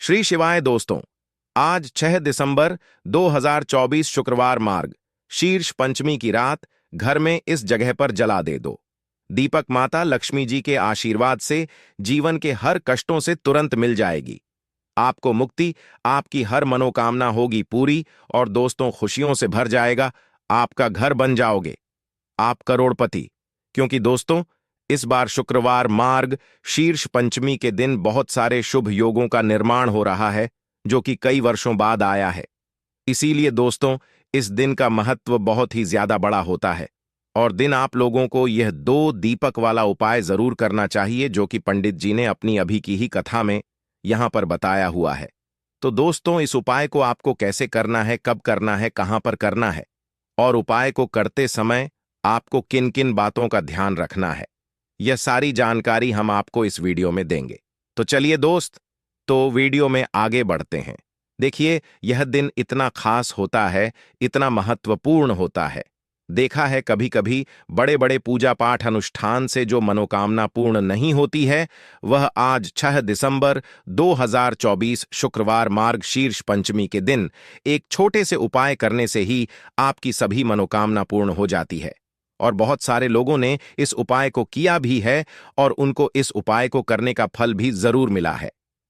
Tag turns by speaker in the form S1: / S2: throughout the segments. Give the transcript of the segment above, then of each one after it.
S1: श्री शिवाय दोस्तों। आज 6 दिसंबर 2024 शुक्रवार मार्ग शीर्ष पंचमी की रात घर में इस जगह पर जला दे दो। दीपक माता लक्ष्मी जी के आशीर्वाद से जीवन के हर कष्टों से तुरंत मिल जाएगी। आपको मुक्ति, आपकी हर मनोकामना होगी पूरी और दोस्तों खुशियों से भर जाएगा। आपका घर बन जाओगे, आप करोड़पति। क्योंकि दोस्तों इस बार शुक्रवार मार्ग शीर्ष पंचमी के दिन बहुत सारे शुभ योगों का निर्माण हो रहा है जो कि कई वर्षों बाद आया है। इसीलिए दोस्तों इस दिन का महत्व बहुत ही ज्यादा बड़ा होता है और दिन आप लोगों को यह 2 दीपक वाला उपाय जरूर करना चाहिए जो कि पंडित जी ने अपनी अभी की ही कथा में यहां पर बताया हुआ है। तो दोस्तों इस उपाय को आपको कैसे करना है, कब करना है, कहां पर करना है और उपाय को करते समय आपको किन किन बातों का ध्यान रखना है, यह सारी जानकारी हम आपको इस वीडियो में देंगे। तो चलिए दोस्त, तो वीडियो में आगे बढ़ते हैं। देखिए यह दिन इतना खास होता है, इतना महत्वपूर्ण होता है। देखा है कभी कभी बड़े बड़े पूजा पाठ अनुष्ठान से जो मनोकामना पूर्ण नहीं होती है, वह आज 6 दिसंबर 2024 शुक्रवार मार्ग शीर्ष पंचमी के दिन एक छोटे से उपाय करने से ही आपकी सभी मनोकामना पूर्ण हो जाती है। और बहुत सारे लोगों ने इस उपाय को किया भी है और उनको इस उपाय को करने का फल भी जरूर मिला है।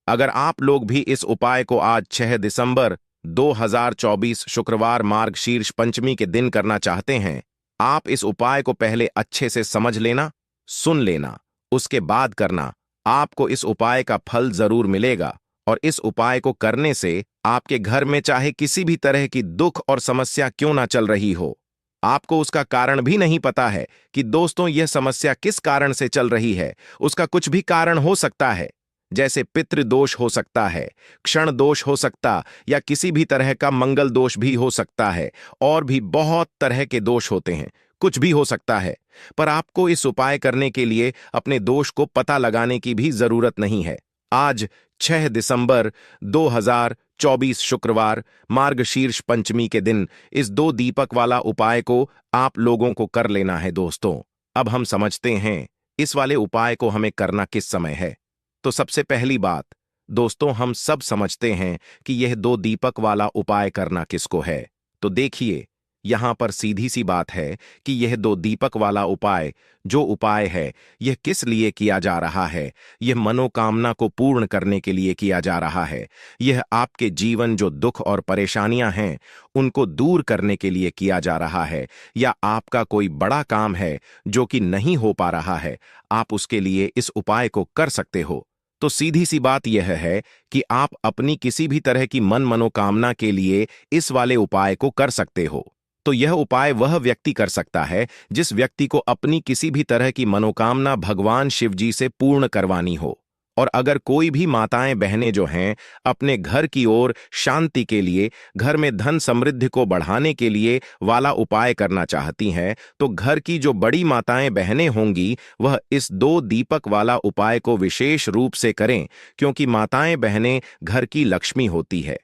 S1: अगर आप लोग भी इस उपाय को आज 6 दिसंबर 2024 शुक्रवार मार्ग शीर्ष पंचमी के दिन करना चाहते हैं, आप इस उपाय को पहले अच्छे से समझ लेना, सुन लेना, उसके बाद करना। आपको इस उपाय का फल जरूर मिलेगा और इस उपाय को करने से आपके घर में चाहे किसी भी तरह की दुख और समस्या क्यों ना चल रही हो, आपको उसका कारण भी नहीं पता है कि दोस्तों यह समस्या किस कारण से चल रही है। उसका कुछ भी कारण हो सकता है, जैसे पितृदोष हो सकता है, क्षण दोष हो सकता, या किसी भी तरह का मंगल दोष भी हो सकता है। और भी बहुत तरह के दोष होते हैं, कुछ भी हो सकता है। पर आपको इस उपाय करने के लिए अपने दोष को पता लगाने की भी जरूरत नहीं है। आज 6 दिसंबर 2024 शुक्रवार मार्ग शीर्ष पंचमी के दिन इस 2 दीपक वाला उपाय को आप लोगों को कर लेना है। दोस्तों अब हम समझते हैं इस वाले उपाय को हमें करना किस समय है। तो सबसे पहली बात दोस्तों, हम सब समझते हैं कि यह 2 दीपक वाला उपाय करना किसको है। तो देखिए यहां पर सीधी सी बात है कि यह 2 दीपक वाला उपाय जो उपाय है यह किस लिए किया जा रहा है। यह मनोकामना को पूर्ण करने के लिए किया जा रहा है। यह आपके जीवन जो दुख और परेशानियां हैं उनको दूर करने के लिए किया जा रहा है, या आपका कोई बड़ा काम है जो कि नहीं हो पा रहा है, आप उसके लिए इस उपाय को कर सकते हो। तो सीधी सी बात यह है कि आप अपनी किसी भी तरह की मनोकामना के लिए इस वाले उपाय को कर सकते हो। तो यह उपाय वह व्यक्ति कर सकता है जिस व्यक्ति को अपनी किसी भी तरह की मनोकामना भगवान शिव जी से पूर्ण करवानी हो। और अगर कोई भी माताएं बहनें जो हैं अपने घर की ओर शांति के लिए, घर में धन समृद्धि को बढ़ाने के लिए वाला उपाय करना चाहती हैं, तो घर की जो बड़ी माताएं बहनें होंगी वह इस 2 दीपक वाला उपाय को विशेष रूप से करें। क्योंकि माताएं बहनें घर की लक्ष्मी होती है।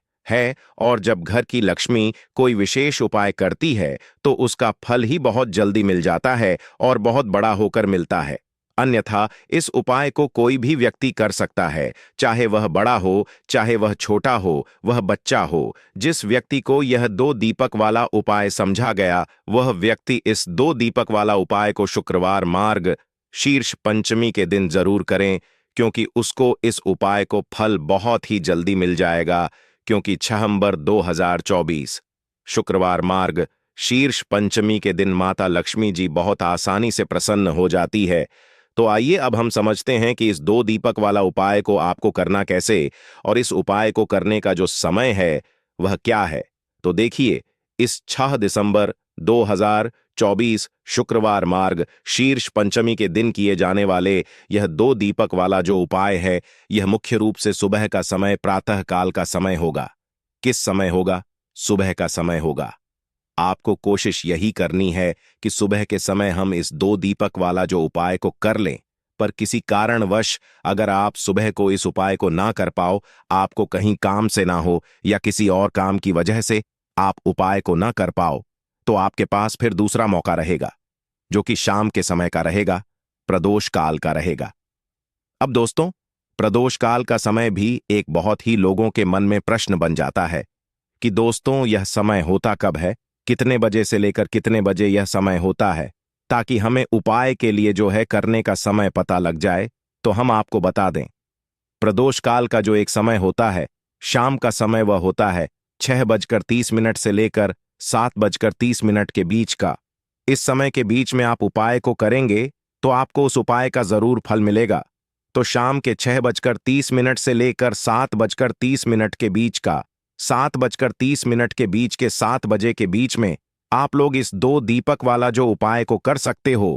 S1: और जब घर की लक्ष्मी कोई विशेष उपाय करती है तो उसका फल ही बहुत जल्दी मिल जाता है और बहुत बड़ा होकर मिलता है। अन्यथा इस उपाय को कोई भी व्यक्ति कर सकता है, चाहे वह बड़ा हो, चाहे वह छोटा हो, वह बच्चा हो। जिस व्यक्ति को यह 2 दीपक वाला उपाय समझा गया वह व्यक्ति इस 2 दीपक वाला उपाय को शुक्रवार मार्ग शीर्ष पंचमी के दिन जरूर करें, क्योंकि उसको इस उपाय को फल बहुत ही जल्दी मिल जाएगा। क्योंकि 6 नवंबर 2024 शुक्रवार मार्ग शीर्ष पंचमी के दिन माता लक्ष्मी जी बहुत आसानी से प्रसन्न हो जाती है। तो आइए अब हम समझते हैं कि इस 2 दीपक वाला उपाय को आपको करना कैसे और इस उपाय को करने का जो समय है वह क्या है। तो देखिए इस 6 दिसंबर 2024 शुक्रवार मार्ग शीर्ष पंचमी के दिन किए जाने वाले यह 2 दीपक वाला जो उपाय है, यह मुख्य रूप से सुबह का समय, प्रातः काल का समय होगा। किस समय होगा? सुबह का समय होगा। आपको कोशिश यही करनी है कि सुबह के समय हम इस 2 दीपक वाला जो उपाय को कर लें। पर किसी कारणवश अगर आप सुबह को इस उपाय को ना कर पाओ, आपको कहीं काम से ना हो या किसी और काम की वजह से आप उपाय को ना कर पाओ, तो आपके पास फिर दूसरा मौका रहेगा जो कि शाम के समय का रहेगा, प्रदोष काल का रहेगा। अब दोस्तों प्रदोष काल का समय भी एक बहुत ही लोगों के मन में प्रश्न बन जाता है कि दोस्तों यह समय होता कब है, कितने बजे से लेकर कितने बजे यह समय होता है, ताकि हमें उपाय के लिए जो है करने का समय पता लग जाए। तो हम आपको बता दें, प्रदोष काल का जो एक समय होता है, शाम का समय वह होता है 6:30 से लेकर 7:30 के बीच का। इस समय के बीच में आप उपाय को करेंगे तो आपको उस उपाय का जरूर फल मिलेगा। तो शाम के 6:30 से लेकर 7:30 के बीच का, 7:30 के बीच के 7 बजे के बीच में आप लोग इस 2 दीपक वाला जो उपाय को कर सकते हो।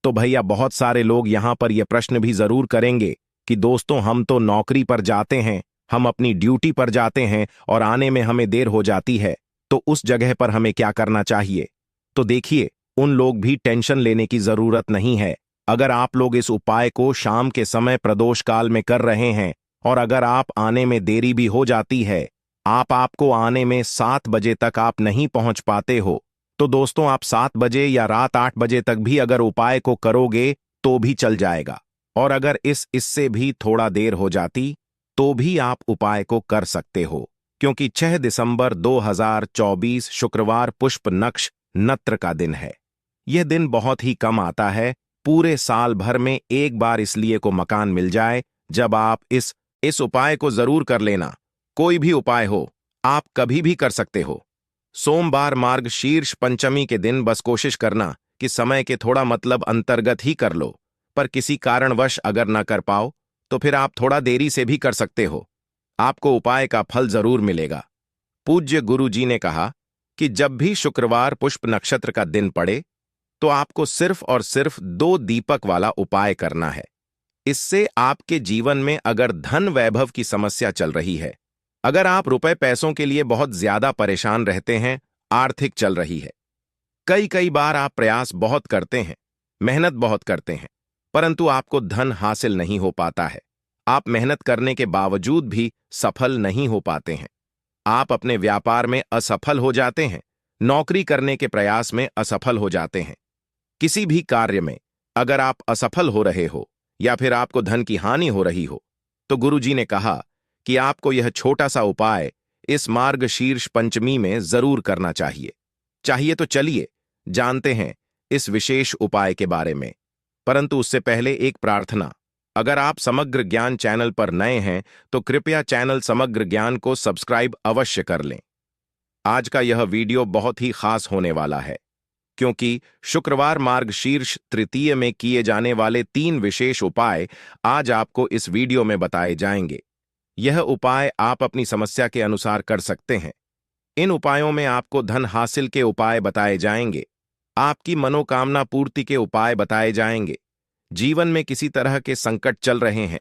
S1: तो भैया बहुत सारे लोग यहां पर यह प्रश्न भी जरूर करेंगे कि दोस्तों हम तो नौकरी पर जाते हैं, हम अपनी ड्यूटी पर जाते हैं और आने में हमें देर हो जाती है, तो उस जगह पर हमें क्या करना चाहिए। तो देखिए, उन लोग भी टेंशन लेने की जरूरत नहीं है। अगर आप लोग इस उपाय को शाम के समय प्रदोष काल में कर रहे हैं और अगर आप आने में देरी भी हो जाती है, आपको आने में 7 बजे तक आप नहीं पहुंच पाते हो, तो दोस्तों आप 7 बजे या रात 8 बजे तक भी अगर उपाय को करोगे तो भी चल जाएगा। और अगर इससे भी थोड़ा देर हो जाती तो भी आप उपाय को कर सकते हो, क्योंकि 6 दिसंबर 2024 शुक्रवार पुष्प नक्ष नत्र का दिन है। यह दिन बहुत ही कम आता है, पूरे साल भर में एक बार इसलिए को मकान मिल जाए जब आप इस उपाय को जरूर कर लेना। कोई भी उपाय हो, आप कभी भी कर सकते हो। सोमवार मार्ग शीर्ष पंचमी के दिन बस कोशिश करना कि समय के थोड़ा मतलब अंतर्गत ही कर लो, पर किसी कारणवश अगर ना कर पाओ तो फिर आप थोड़ा देरी से भी कर सकते हो, आपको उपाय का फल जरूर मिलेगा। पूज्य गुरु जी ने कहा कि जब भी शुक्रवार पुष्प नक्षत्र का दिन पड़े तो आपको सिर्फ और सिर्फ 2 दीपक वाला उपाय करना है। इससे आपके जीवन में अगर धन वैभव की समस्या चल रही है, अगर आप रुपए पैसों के लिए बहुत ज्यादा परेशान रहते हैं, आर्थिक चल रही है, कई बार आप प्रयास बहुत करते हैं, मेहनत बहुत करते हैं, परंतु आपको धन हासिल नहीं हो पाता है, आप मेहनत करने के बावजूद भी सफल नहीं हो पाते हैं, आप अपने व्यापार में असफल हो जाते हैं, नौकरी करने के प्रयास में असफल हो जाते हैं, किसी भी कार्य में अगर आप असफल हो रहे हो या फिर आपको धन की हानि हो रही हो, तो गुरुजी ने कहा कि आपको यह छोटा सा उपाय इस मार्ग शीर्ष पंचमी में जरूर करना चाहिए तो चलिए जानते हैं इस विशेष उपाय के बारे में। परंतु उससे पहले एक प्रार्थना, अगर आप समग्र ज्ञान चैनल पर नए हैं तो कृपया चैनल समग्र ज्ञान को सब्सक्राइब अवश्य कर लें। आज का यह वीडियो बहुत ही खास होने वाला है, क्योंकि शुक्रवार मार्ग शीर्ष तृतीय में किए जाने वाले 3 विशेष उपाय आज आपको इस वीडियो में बताए जाएंगे। यह उपाय आप अपनी समस्या के अनुसार कर सकते हैं। इन उपायों में आपको धन हासिल के उपाय बताए जाएंगे, आपकी मनोकामना पूर्ति के उपाय बताए जाएंगे, जीवन में किसी तरह के संकट चल रहे हैं,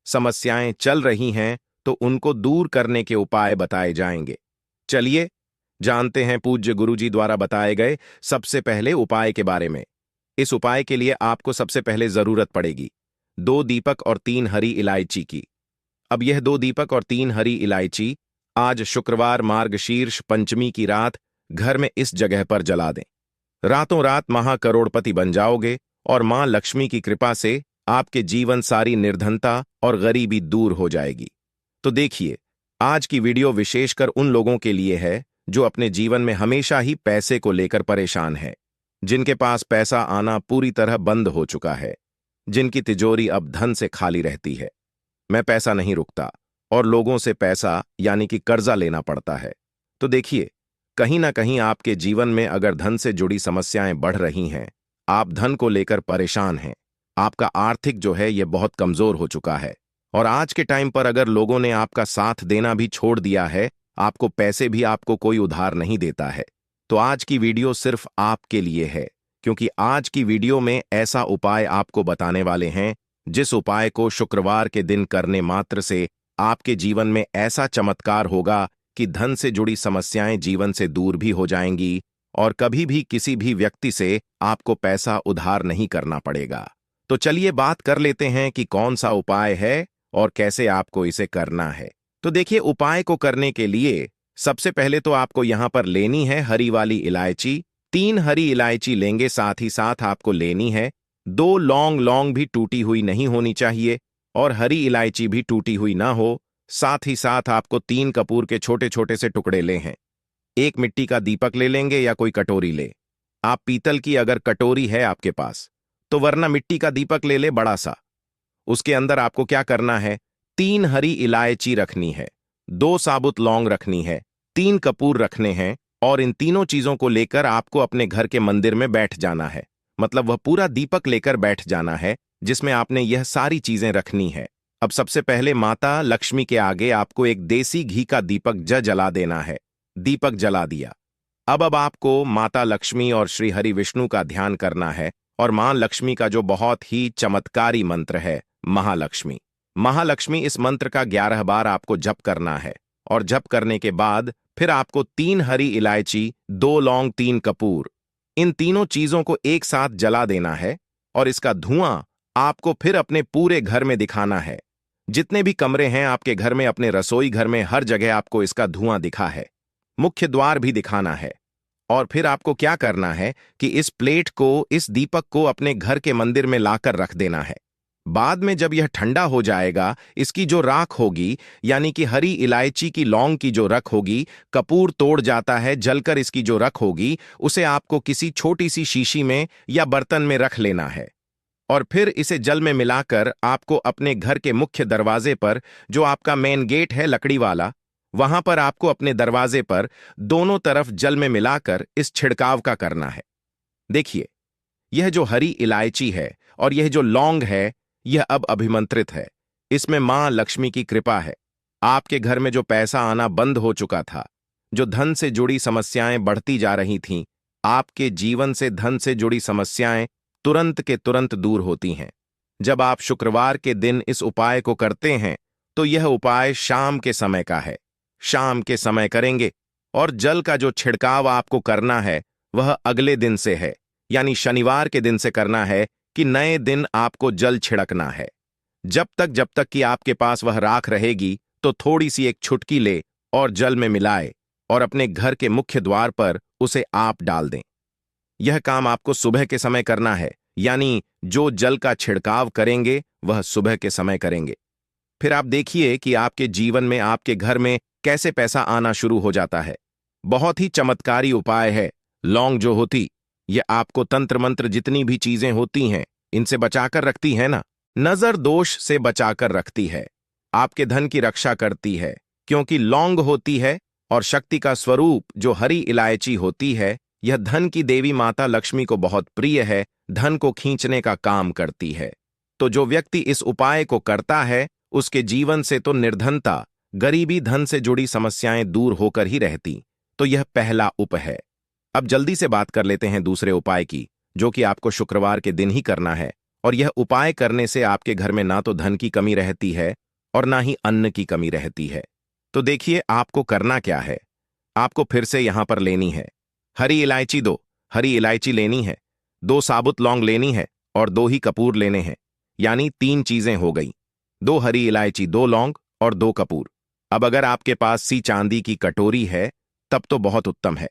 S1: समस्याएं चल रही हैं तो उनको दूर करने के उपाय बताए जाएंगे। चलिए जानते हैं पूज्य गुरुजी द्वारा बताए गए सबसे पहले उपाय के बारे में। इस उपाय के लिए आपको सबसे पहले जरूरत पड़ेगी 2 दीपक और 3 हरी इलायची की। अब यह 2 दीपक और 3 हरी इलायची आज शुक्रवार मार्ग शीर्ष पंचमी की रात घर में इस जगह पर जला दें। रातों रात महाकरोड़पति बन जाओगे और मां लक्ष्मी की कृपा से आपके जीवन सारी निर्धनता और गरीबी दूर हो जाएगी। तो देखिए, आज की वीडियो विशेषकर उन लोगों के लिए है जो अपने जीवन में हमेशा ही पैसे को लेकर परेशान है, जिनके पास पैसा आना पूरी तरह बंद हो चुका है, जिनकी तिजोरी अब धन से खाली रहती है, मैं पैसा नहीं रुकता और लोगों से पैसा यानी कि कर्जा लेना पड़ता है। तो देखिए, कहीं ना कहीं आपके जीवन में अगर धन से जुड़ी समस्याएं बढ़ रही हैं, आप धन को लेकर परेशान हैं, आपका आर्थिक जो है यह बहुत कमजोर हो चुका है और आज के टाइम पर अगर लोगों ने आपका साथ देना भी छोड़ दिया है, आपको पैसे भी आपको कोई उधार नहीं देता है, तो आज की वीडियो सिर्फ आपके लिए है, क्योंकि आज की वीडियो में ऐसा उपाय आपको बताने वाले हैं जिस उपाय को शुक्रवार के दिन करने मात्र से आपके जीवन में ऐसा चमत्कार होगा कि धन से जुड़ी समस्याएं जीवन से दूर भी हो जाएंगी और कभी भी किसी भी व्यक्ति से आपको पैसा उधार नहीं करना पड़ेगा। तो चलिए बात कर लेते हैं कि कौन सा उपाय है और कैसे आपको इसे करना है। तो देखिए, उपाय को करने के लिए सबसे पहले तो आपको यहां पर लेनी है हरी वाली इलायची, 3 हरी इलायची लेंगे, साथ ही साथ आपको लेनी है 2 लौंग भी टूटी हुई नहीं होनी चाहिए, और हरी इलायची भी टूटी हुई ना हो। साथ ही साथ आपको 3 कपूर के छोटे छोटे से टुकड़े ले हैं। एक मिट्टी का दीपक ले लेंगे या कोई कटोरी ले। आप पीतल की अगर कटोरी है आपके पास तो, वरना मिट्टी का दीपक ले ले बड़ा सा। उसके अंदर आपको क्या करना है, 3 हरी इलायची रखनी है, 2 साबुत लौंग रखनी है, 3 कपूर रखने हैं, और इन तीनों चीजों को लेकर आपको अपने घर के मंदिर में बैठ जाना है। मतलब वह पूरा दीपक लेकर बैठ जाना है जिसमें आपने यह सारी चीजें रखनी है। अब सबसे पहले माता लक्ष्मी के आगे आपको एक देसी घी का दीपक जला देना है। दीपक जला दिया। अब आपको माता लक्ष्मी और श्री हरि विष्णु का ध्यान करना है, और मां लक्ष्मी का जो बहुत ही चमत्कारी मंत्र है महालक्ष्मी। महालक्ष्मी इस मंत्र का 11 बार आपको जप करना है, और जप करने के बाद फिर आपको 3 हरी इलायची, 2 लौंग, 3 कपूर, इन तीनों चीजों को एक साथ जला देना है, और इसका धुआं आपको फिर अपने पूरे घर में दिखाना है। जितने भी कमरे हैं आपके घर में, अपने रसोई घर में, हर जगह आपको इसका धुआं दिखा है। मुख्य द्वार भी दिखाना है। और फिर आपको क्या करना है कि इस प्लेट को, इस दीपक को अपने घर के मंदिर में लाकर रख देना है। बाद में जब यह ठंडा हो जाएगा, इसकी जो राख होगी, यानी कि हरी इलायची की, लौंग की जो रख होगी, कपूर तोड़ जाता है जलकर इसकी जो रख होगी, उसे आपको किसी छोटी सी शीशी में या बर्तन में रख लेना है। और फिर इसे जल में मिलाकर आपको अपने घर के मुख्य दरवाजे पर, जो आपका मेन गेट है लकड़ी वाला, वहां पर आपको अपने दरवाजे पर दोनों तरफ जल में मिलाकर इस छिड़काव का करना है। देखिए, यह जो हरी इलायची है और यह जो लौंग है, यह अब अभिमंत्रित है। इसमें मां लक्ष्मी की कृपा है। आपके घर में जो पैसा आना बंद हो चुका था, जो धन से जुड़ी समस्याएं बढ़ती जा रही थीं, आपके जीवन से धन से जुड़ी समस्याएं तुरंत के तुरंत दूर होती हैं। जब आप शुक्रवार के दिन इस उपाय को करते हैं तो यह उपाय शाम के समय का है। शाम के समय करेंगे, और जल का जो छिड़काव आपको करना है वह अगले दिन से है, यानी शनिवार के दिन से करना है कि नए दिन आपको जल छिड़कना है। जब तक कि आपके पास वह राख रहेगी तो थोड़ी सी एक छुटकी ले और जल में मिलाए, और अपने घर के मुख्य द्वार पर उसे आप डाल दें। यह काम आपको सुबह के समय करना है, यानी जो जल का छिड़काव करेंगे वह सुबह के समय करेंगे। फिर आप देखिए कि आपके जीवन में, आपके घर में कैसे पैसा आना शुरू हो जाता है। बहुत ही चमत्कारी उपाय है। लौंग जो होती, यह आपको तंत्र मंत्र जितनी भी चीजें होती हैं इनसे बचाकर रखती है ना, नजर दोष से बचाकर रखती है, आपके धन की रक्षा करती है, क्योंकि लौंग होती है और शक्ति का स्वरूप जो हरी इलायची होती है, यह धन की देवी माता लक्ष्मी को बहुत प्रिय है, धन को खींचने का काम करती है। तो जो व्यक्ति इस उपाय को करता है उसके जीवन से तो निर्धनता, गरीबी, धन से जुड़ी समस्याएं दूर होकर ही रहती। तो यह पहला उपाय है। अब जल्दी से बात कर लेते हैं दूसरे उपाय की, जो कि आपको शुक्रवार के दिन ही करना है। और यह उपाय करने से आपके घर में ना तो धन की कमी रहती है और ना ही अन्न की कमी रहती है। तो देखिए आपको करना क्या है। आपको फिर से यहां पर लेनी है हरी इलायची, 2 हरी इलायची लेनी है, 2 साबुत लौंग लेनी है, और 2 ही कपूर लेने हैं, यानी 3 चीजें हो गई। 2 हरी इलायची, 2 लौंग और 2 कपूर। अब अगर आपके पास सी चांदी की कटोरी है तब तो बहुत उत्तम है।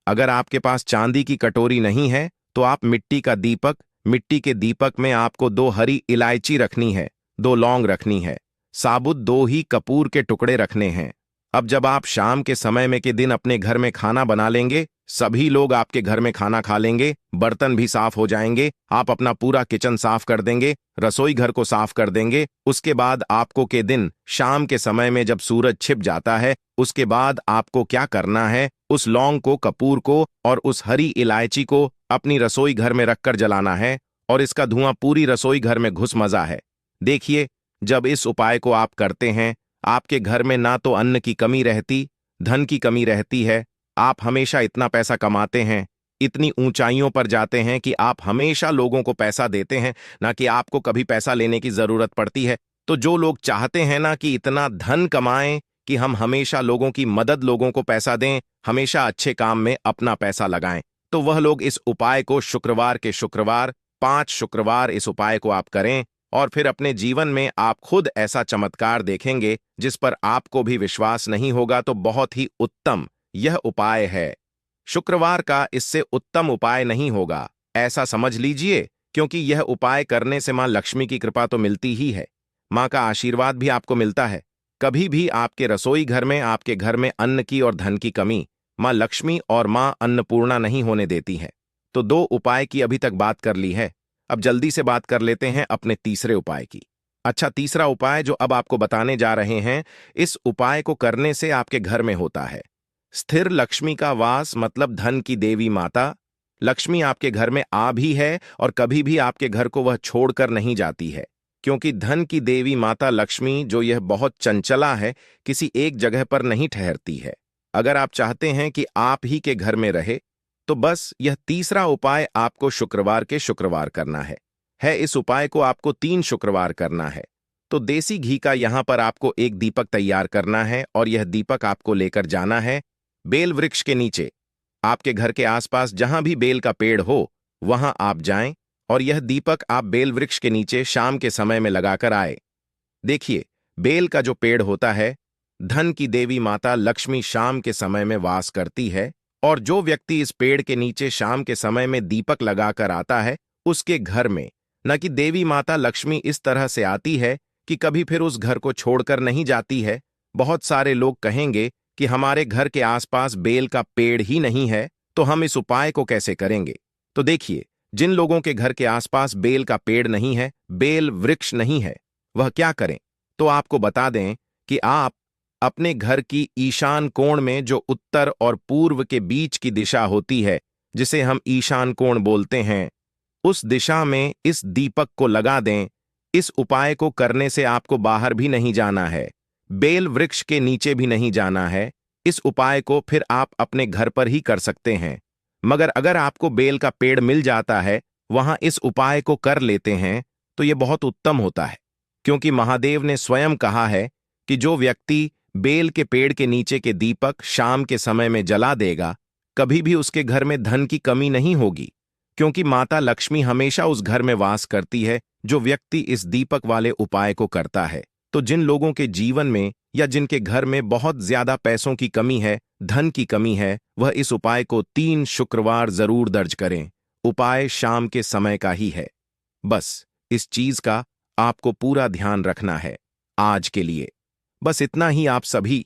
S1: अगर आपके पास चांदी की कटोरी नहीं है तो आप मिट्टी का दीपक, मिट्टी के दीपक में आपको 2 हरी इलायची रखनी है, 2 लौंग रखनी है, साबुत 2 ही कपूर के टुकड़े रखने हैं। अब जब आप शाम के समय में के दिन अपने घर में खाना बना लेंगे, सभी लोग आपके घर में खाना खा लेंगे, बर्तन भी साफ हो जाएंगे, आप अपना पूरा किचन साफ कर देंगे, रसोई घर को साफ कर देंगे। उसके बाद आपको के दिन शाम के समय में जब सूरज छिप जाता है, उसके बाद आपको क्या करना है, उस लौंग को, कपूर को और उस हरी इलायची को अपनी रसोई घर में रखकर जलाना है, और इसका धुआं पूरी रसोई घर में घुस मजा है। देखिए, जब इस उपाय को आप करते हैं, आपके घर में ना तो अन्न की कमी रहती, धन की कमी रहती है। आप हमेशा इतना पैसा कमाते हैं, इतनी ऊंचाइयों पर जाते हैं कि आप हमेशा लोगों को पैसा देते हैं, ना कि आपको कभी पैसा लेने की जरूरत पड़ती है। तो जो लोग चाहते हैं ना कि इतना धन कमाएं कि हम हमेशा लोगों की मदद, लोगों को पैसा दें, हमेशा अच्छे काम में अपना पैसा लगाएं, तो वह लोग इस उपाय को शुक्रवार के शुक्रवार, 5 शुक्रवार इस उपाय को आप करें, और फिर अपने जीवन में आप खुद ऐसा चमत्कार देखेंगे जिस पर आपको भी विश्वास नहीं होगा। तो बहुत ही उत्तम यह उपाय है। शुक्रवार का इससे उत्तम उपाय नहीं होगा, ऐसा समझ लीजिए, क्योंकि यह उपाय करने से मां लक्ष्मी की कृपा तो मिलती ही है। माँ का आशीर्वाद भी आपको मिलता है। कभी भी आपके रसोई घर में, आपके घर में अन्न की और धन की कमी माँ लक्ष्मी और माँ अन्नपूर्णा नहीं होने देती है। तो 2 उपाय की अभी तक बात कर ली है। अब जल्दी से बात कर लेते हैं अपने तीसरे उपाय की। अच्छा, तीसरा उपाय जो अब आपको बताने जा रहे हैं, इस उपाय को करने से आपके घर में होता है स्थिर लक्ष्मी का वास, मतलब धन की देवी माता लक्ष्मी आपके घर में आ भी है और कभी भी आपके घर को वह छोड़कर नहीं जाती है। क्योंकि धन की देवी माता लक्ष्मी जो यह बहुत चंचला है, किसी एक जगह पर नहीं ठहरती है। अगर आप चाहते हैं कि आप ही के घर में रहे, तो बस यह तीसरा उपाय आपको शुक्रवार के शुक्रवार करना है। इस उपाय को आपको 3 शुक्रवार करना है। तो देसी घी का यहां पर आपको एक दीपक तैयार करना है और यह दीपक आपको लेकर जाना है बेल वृक्ष के नीचे। आपके घर के आसपास जहां भी बेल का पेड़ हो, वहां आप जाएं और यह दीपक आप बेल वृक्ष के नीचे शाम के समय में लगाकर आए। देखिए, बेल का जो पेड़ होता है, धन की देवी माता लक्ष्मी शाम के समय में वास करती है और जो व्यक्ति इस पेड़ के नीचे शाम के समय में दीपक लगाकर आता है, उसके घर में न कि देवी माता लक्ष्मी इस तरह से आती है कि कभी फिर उस घर को छोड़कर नहीं जाती है। बहुत सारे लोग कहेंगे कि हमारे घर के आसपास बेल का पेड़ ही नहीं है, तो हम इस उपाय को कैसे करेंगे? तो देखिए, जिन लोगों के घर के आसपास बेल का पेड़ नहीं है, बेल वृक्ष नहीं है, वह क्या करें? तो आपको बता दें कि आप अपने घर की ईशान कोण में जो उत्तर और पूर्व के बीच की दिशा होती है, जिसे हम ईशान कोण बोलते हैं, उस दिशा में इस दीपक को लगा दें। इस उपाय को करने से आपको बाहर भी नहीं जाना है, बेल वृक्ष के नीचे भी नहीं जाना है। इस उपाय को फिर आप अपने घर पर ही कर सकते हैं। मगर अगर आपको बेल का पेड़ मिल जाता है, वहां इस उपाय को कर लेते हैं, तो यह बहुत उत्तम होता है। क्योंकि महादेव ने स्वयं कहा है कि जो व्यक्ति बेल के पेड़ के नीचे के दीपक शाम के समय में जला देगा, कभी भी उसके घर में धन की कमी नहीं होगी। क्योंकि माता लक्ष्मी हमेशा उस घर में वास करती है जो व्यक्ति इस दीपक वाले उपाय को करता है। तो जिन लोगों के जीवन में या जिनके घर में बहुत ज्यादा पैसों की कमी है, धन की कमी है, वह इस उपाय को 3 शुक्रवार जरूर दर्ज करें। उपाय शाम के समय का ही है। बस इस चीज का आपको पूरा ध्यान रखना है। आज के लिए बस इतना ही। आप सभी